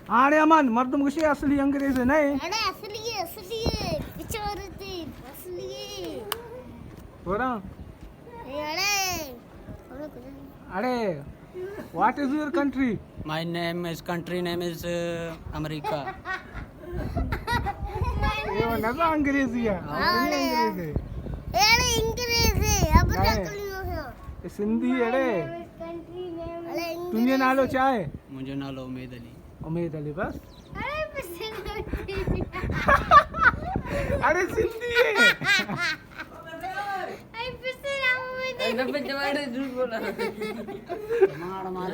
आड़े अमन मर्दम कुछ असली अंग्रेज है नहीं अरे असली है पीछे औरत है असली है हो रहा अरे अरे what is your country My country name is America. ये वो नजा अंग्रेजी है असली अंग्रेज है अरे इंग्लिश है अब नहीं। तक नहीं ये सिंधी है अरे अरे तुझे नालो चाहे मुझे नालो उमेद अली. उमेद अली बस अरे अरे सिंधी है झूठ बोला. मार मार.